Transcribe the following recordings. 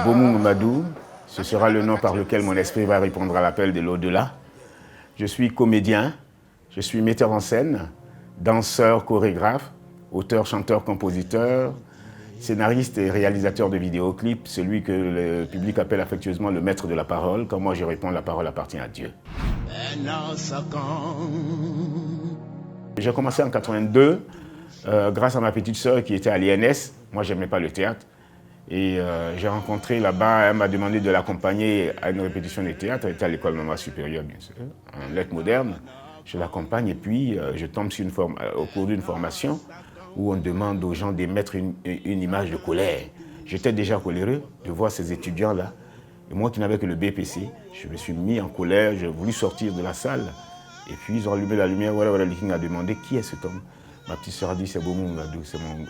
Boumou Mamadou, ce sera le nom par lequel mon esprit va répondre à l'appel de l'au-delà. Je suis comédien, je suis metteur en scène, danseur, chorégraphe, auteur, chanteur, compositeur, scénariste et réalisateur de vidéoclips, celui que le public appelle affectueusement le maître de la parole. Quand moi je réponds, la parole appartient à Dieu. J'ai commencé en 82 grâce à ma petite sœur qui était à l'INS. Moi, je n'aimais pas le théâtre. Et j'ai rencontré là-bas, elle m'a demandé de l'accompagner à une répétition de théâtre. Elle était à l'école normale supérieure, bien sûr, en lettres modernes. Je l'accompagne et puis je tombe sur au cours d'une formation où on demande aux gens d'émettre une image de colère. J'étais déjà coléreux de voir ces étudiants-là. Et moi qui n'avais que le BPC, je me suis mis en colère, j'ai voulu sortir de la salle. Et puis ils ont allumé la lumière, voilà, le King a demandé qui est cet homme. Ma petite soeur a dit c'est Boumou Mamadou, c'est mon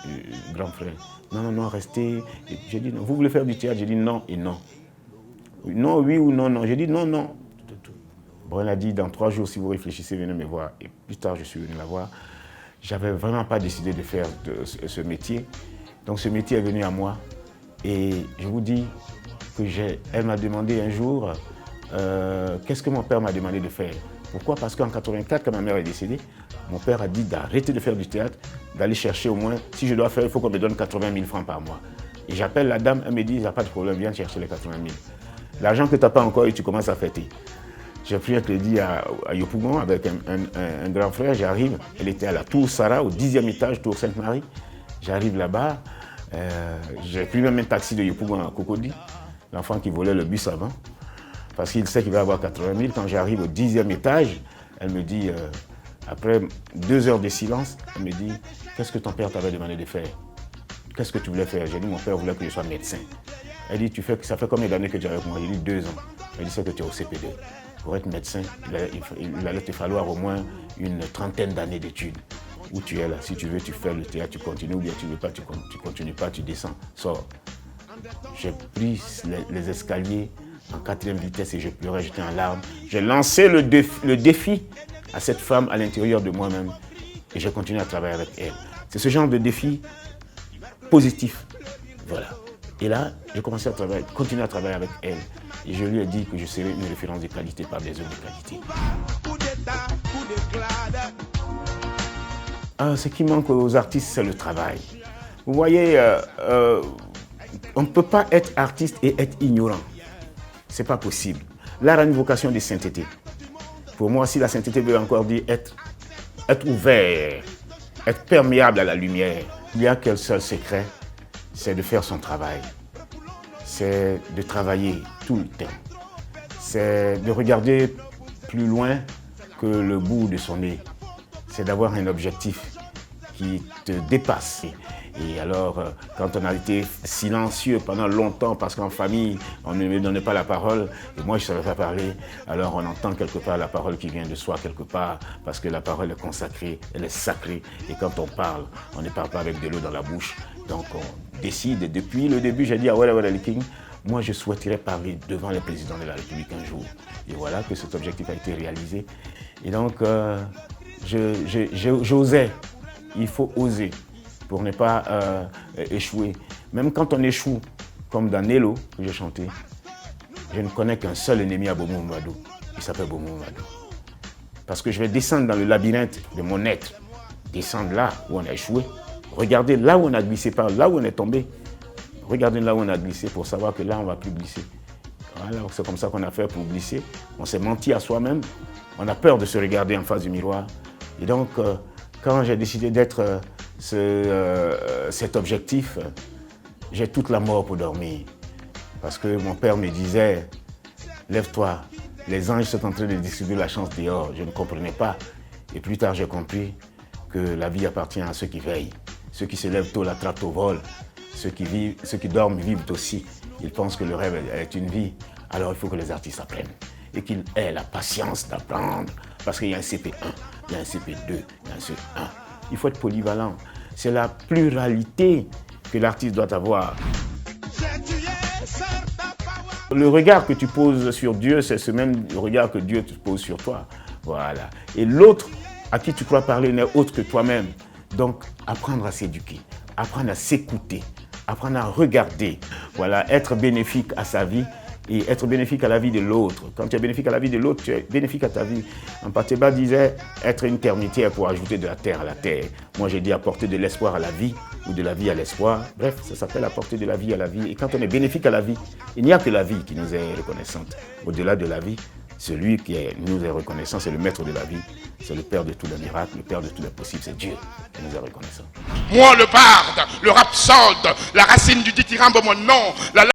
grand frère. Non, restez. J'ai dit non, vous voulez faire du théâtre? J'ai dit non et non. Non, oui ou non, non. J'ai dit non, non. Bon, elle a dit dans 3 jours, si vous réfléchissez, venez me voir. Et plus tard, je suis venu la voir. J'avais vraiment pas décidé de faire ce métier. Donc ce métier est venu à moi. Et je vous dis que elle m'a demandé un jour, qu'est-ce que mon père m'a demandé de faire? Pourquoi? Parce qu'en 84, quand ma mère est décédée, mon père a dit d'arrêter de faire du théâtre, d'aller chercher au moins, si je dois faire, il faut qu'on me donne 80 000 francs par mois. Et j'appelle la dame, elle me dit, il n'y a pas de problème, viens chercher les 80 000. L'argent que tu n'as pas encore et tu commences à fêter. J'ai pris un crédit à Yopougon avec un grand frère, j'arrive, elle était à la Tour Sarah, au 10e étage, Tour Sainte-Marie. J'arrive là-bas, j'ai pris même un taxi de Yopougon à Cocody, l'enfant qui volait le bus avant. Parce qu'il sait qu'il va avoir 80 000. Quand j'arrive au 10e étage, elle me dit, après 2 heures de silence, elle me dit, qu'est-ce que ton père t'avait demandé de faire? Qu'est-ce que tu voulais faire? J'ai dit, mon père voulait que je sois médecin. Elle dit, ça fait combien d'années que tu es avec moi? J'ai dit, 2 ans. Elle dit, c'est que tu es au CP2. Pour être médecin, il allait te falloir au moins une 30aine d'années d'études. Où tu es là, si tu veux, tu fais le théâtre, tu continues, ou bien tu ne veux pas, tu continues pas, tu descends, sors. J'ai pris les escaliers en 4e vitesse et je pleurais, j'étais en larmes. J'ai lancé le défi à cette femme à l'intérieur de moi-même et j'ai continué à travailler avec elle. C'est ce genre de défi positif. Voilà. Et là, j'ai commencé à continuer à travailler avec elle. Et je lui ai dit que je serais une référence de qualité par des œuvres de qualité. Ce qui manque aux artistes, c'est le travail. Vous voyez, on ne peut pas être artiste et être ignorant. Ce n'est pas possible. L'art a une vocation de sainteté. Pour moi, si la sainteté veut encore dire être ouvert, être perméable à la lumière, il n'y a qu'un seul secret, c'est de faire son travail. C'est de travailler tout le temps. C'est de regarder plus loin que le bout de son nez. C'est d'avoir un objectif qui te dépasse. Et alors, quand on a été silencieux pendant longtemps, parce qu'en famille, on ne me donnait pas la parole, et moi je ne savais pas parler, alors on entend quelque part la parole qui vient de soi quelque part, parce que la parole est consacrée, elle est sacrée, et quand on parle, on ne parle pas avec de l'eau dans la bouche. Donc on décide, et depuis le début, j'ai dit à Walla King, moi je souhaiterais parler devant le président de la République un jour. Et voilà que cet objectif a été réalisé. Et donc, j'osais, il faut oser, pour ne pas échouer. Même quand on échoue, comme dans Nello, que j'ai chanté, je ne connais qu'un seul ennemi à Boumou Mamadou. Il s'appelle Boumou Mamadou. Parce que je vais descendre dans le labyrinthe de mon être, descendre là où on a échoué, regarder là où on a glissé, par là où on est tombé, regarder là où on a glissé pour savoir que là, on ne va plus glisser. Voilà, c'est comme ça qu'on a fait pour glisser. On s'est menti à soi-même. On a peur de se regarder en face du miroir. Et donc, quand j'ai décidé d'être cet objectif, j'ai toute la mort pour dormir. Parce que mon père me disait, lève-toi, les anges sont en train de distribuer la chance dehors. Je ne comprenais pas. Et plus tard, j'ai compris que la vie appartient à ceux qui veillent. Ceux qui se lèvent tôt l'attrapent au vol. Ceux qui dorment vivent aussi. Ils pensent que le rêve est une vie. Alors il faut que les artistes apprennent. Et qu'ils aient la patience d'apprendre. Parce qu'il y a un CP1, il y a un CP2, il y a un CE1. Il faut être polyvalent. C'est la pluralité que l'artiste doit avoir. Le regard que tu poses sur Dieu, c'est ce même regard que Dieu te pose sur toi. Voilà. Et l'autre à qui tu crois parler n'est autre que toi-même. Donc, apprendre à s'éduquer, apprendre à s'écouter, apprendre à regarder, voilà, être bénéfique à sa vie et être bénéfique à la vie de l'autre. Quand tu es bénéfique à la vie de l'autre, tu es bénéfique à ta vie. Mpateba disait être une termitière pour ajouter de la terre à la terre. Moi, j'ai dit apporter de l'espoir à la vie ou de la vie à l'espoir. Bref, ça s'appelle apporter de la vie à la vie. Et quand on est bénéfique à la vie, il n'y a que la vie qui nous est reconnaissante. Au-delà de la vie, celui qui nous est reconnaissant, c'est le maître de la vie, c'est le père de tous les miracles, le père de tous les possibles, c'est Dieu qui nous est reconnaissant. Moi, le barde, le rhapsode, la racine du dithyrambe, mon nom, la